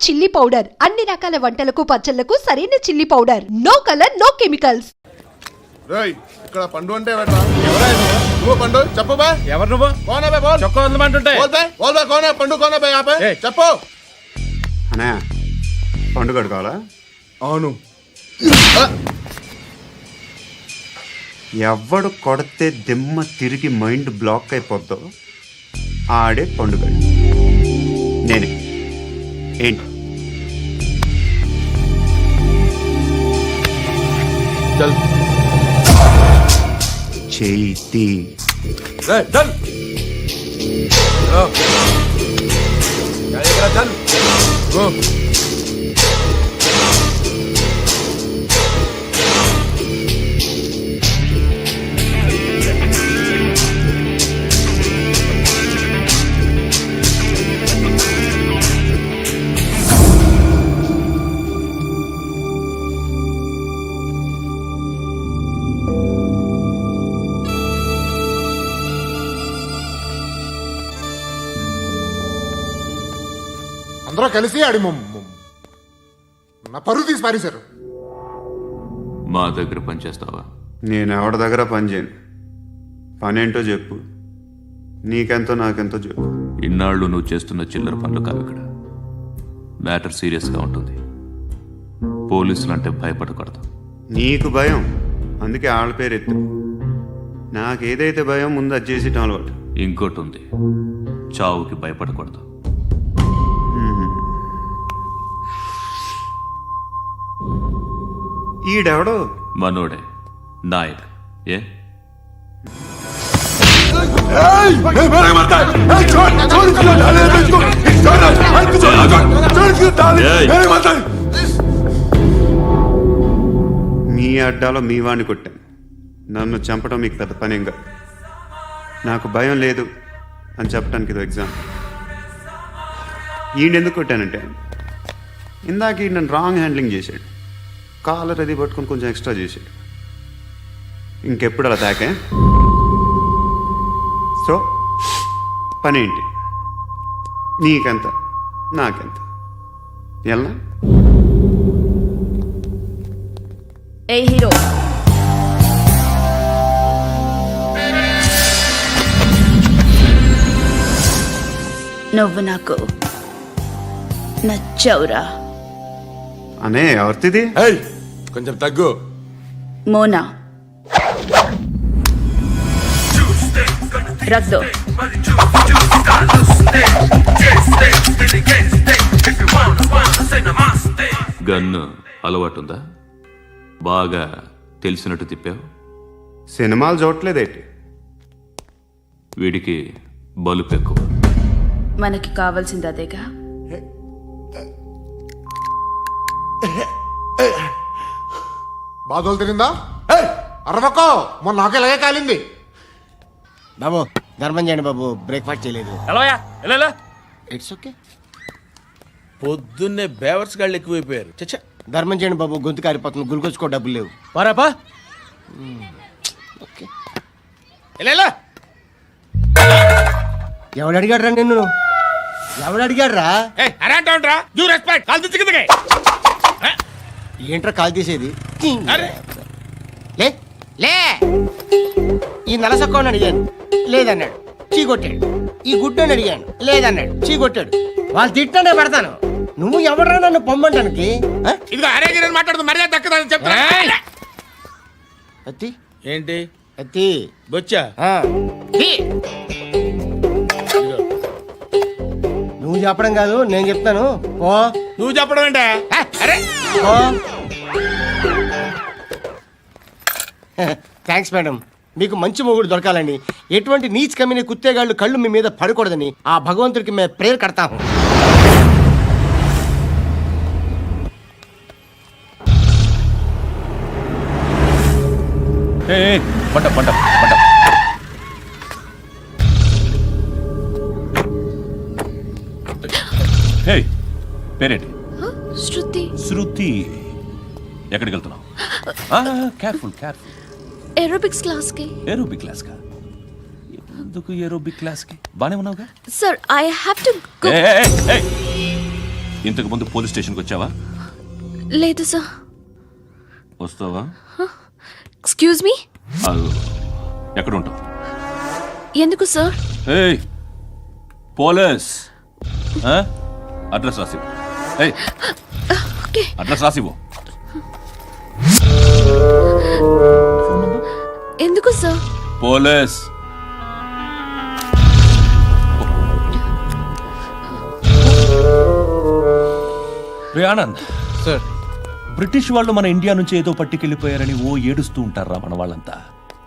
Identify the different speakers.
Speaker 1: Chilli powder అన్ని రకాల వంటలకు పచ్చళ్లకు సరైన chilli powder. No colour no chemicals.
Speaker 2: రేయ్ ఇక్కడ పండు అంటే ఎవరా? నువ్వు పండు చెప్పు బా.
Speaker 3: ఎవరు నువ్వు?
Speaker 2: కోనా బే బోల్.
Speaker 3: చొక్కా వదలమంటుంటే
Speaker 2: బోల్ బే కోనా పండు కోనా బే ఆపే చెప్పు.
Speaker 4: అన్నయ్య పండు కడుకోవాలా?
Speaker 2: అవును.
Speaker 4: ఎవడు కొడితే దిమ్మ తిరిగి మైండ్ బ్లాక్ అయిపోద్దో ఆడే పండుగ. నేనే. ఏంటి చేతి
Speaker 2: అందరూ కలిసి ఆడి నా పరువు తీసి పారేశారు.
Speaker 5: మా దగ్గర పని చేస్తావా?
Speaker 4: నేను ఎవరి దగ్గర పని చేయను. పనేంటో చెప్పు. నీకెంతో నాకెంతో చెప్పు.
Speaker 5: ఇన్నాళ్ళు నువ్వు చేస్తున్న చిల్లర పనులు కావు ఇక్కడ. మ్యాటర్ సీరియస్గా ఉంటుంది. పోలీసులు అంటే భయపడకూడదు.
Speaker 4: నీకు భయం, అందుకే ఆళ్ళ పేరు ఎత్తు. నాకేదైతే భయం ముందు అది చేసేటం అలవాటు.
Speaker 5: ఇంకోటి ఉంది, చావుకి భయపడకూడదు.
Speaker 4: ఈడెవడో
Speaker 5: మనోడే నాయక్. ఏ
Speaker 4: మీ అడ్డాలో మీ వాణ్ణి కొట్టాను. నన్ను చంపడం మీకు పెద్ద పనేం కాదు. నాకు భయం లేదు అని చెప్పడానికి ఇది ఎగ్జాంపుల్. ఈయనెందుకు కొట్టానంటే ఇందాక ఈ నన్ను రాంగ్ హ్యాండ్లింగ్ చేశాడు. కాలర్ అది పట్టుకొని కొంచెం ఎక్స్ట్రా చేశాడు. ఇంకెప్పుడు అలా తాకే. సో పనేంటి? నీకెంత నాకెంత ఎలా?
Speaker 6: ఏ హీరో, నువ్వు నాకు నచ్చవురా.
Speaker 4: అనే ఎవరిది?
Speaker 2: కొంచెం తగ్గు.
Speaker 6: మోనా రక్ దో.
Speaker 5: గన్ను అలవాటుందా? బాగా తెలిసినట్టు తిప్పావు.
Speaker 4: సినిమాలు చూడట్లేదేంటి?
Speaker 5: వీడికి బలుపు ఎక్కువ.
Speaker 6: మనకి కావాల్సింది అదేగా.
Speaker 2: బాధలు తిరిందా? అరవకో, మొన్న నాకు ఇలాగే కాలింది.
Speaker 7: బాబు ధర్మం చేయండి బాబు, బ్రేక్ఫాస్ట్ చేయలేదు.
Speaker 3: It's okay. పొద్దున్నే బేవర్స్ గాళ్ళు ఎక్కువైపోయారు. చచ్చా,
Speaker 7: ధర్మం చేయండి బాబు, గొంతు కారిపోతుంది, గురికొచ్చుకో డబ్బులు లేవు.
Speaker 3: పారాపా.
Speaker 7: ఓకే. ఎవడు అడిగాడు రా నిన్ను? ఎవడు అడిగాడు రా? ఏంట్రా కాల్ తీసేది? లే లే. ఈ నలసక్కని అడిగాను, లేదన్నాడు, చీ కొట్టాడు. ఈ గుడ్డని అడిగాను, లేదన్నాడు, చీ కొట్టాడు. వాళ్ళు తిట్టానే పడతాను. నువ్వు ఎవడరా నన్ను పొమ్మంటానికి? అత్తి
Speaker 3: ఏంటి
Speaker 7: అత్తి
Speaker 3: బొచ్చా?
Speaker 7: నువ్వు చెప్పడం కాదు, నేను చెప్తాను. ఓ
Speaker 3: నువ్వు చెప్పడం ఏంటా?
Speaker 7: Thanks madam. మీకు మంచి మొగుడు దొరకాలని, ఎటువంటి నీచ్ కమ్మిన కుత్తేగాళ్ళు కళ్ళు మీ మీద పడకూడదని ఆ భగవంతుడికి మేము ప్రేయర్ కడతాము.
Speaker 5: పేరేంటి?
Speaker 6: శృతి.
Speaker 5: శృతి. ఎక్కడికి వెళ్తున్నావు? Careful careful.
Speaker 6: ఏరోబిక్స్ క్లాస్ కి.
Speaker 5: ఏరోబిక్ క్లాస్ కా? ఎందుకు ఏరోబిక్ క్లాస్ కి? బానే ఉన్నావుగా?
Speaker 6: Sir I have to go.
Speaker 5: ఇంతకు ముందు పోలీస్ స్టేషన్కి వచ్చావా?
Speaker 6: లేదు సార్.
Speaker 5: వస్తావా?
Speaker 6: ఎక్స్క్యూజ్ మీ,
Speaker 5: ఎక్కడ ఉంటావు?
Speaker 6: ఎందుకు సార్?
Speaker 5: ఏయ్ పోలీస్, అడ్రస్ రాసివ్వు. ఏయ్
Speaker 6: ఓకే.
Speaker 5: అడ్రస్ రాసివ్వు.
Speaker 6: ఎందుకు సార్?
Speaker 5: పోలీస్.
Speaker 8: రే ఆనంద్
Speaker 3: సార్,
Speaker 8: బ్రిటిష్ వాళ్ళు మన ఇండియా నుంచి ఏదో పట్టుకెళ్ళిపోయారని ఓ ఏడుస్తూ ఉంటారా మన వాళ్ళంతా.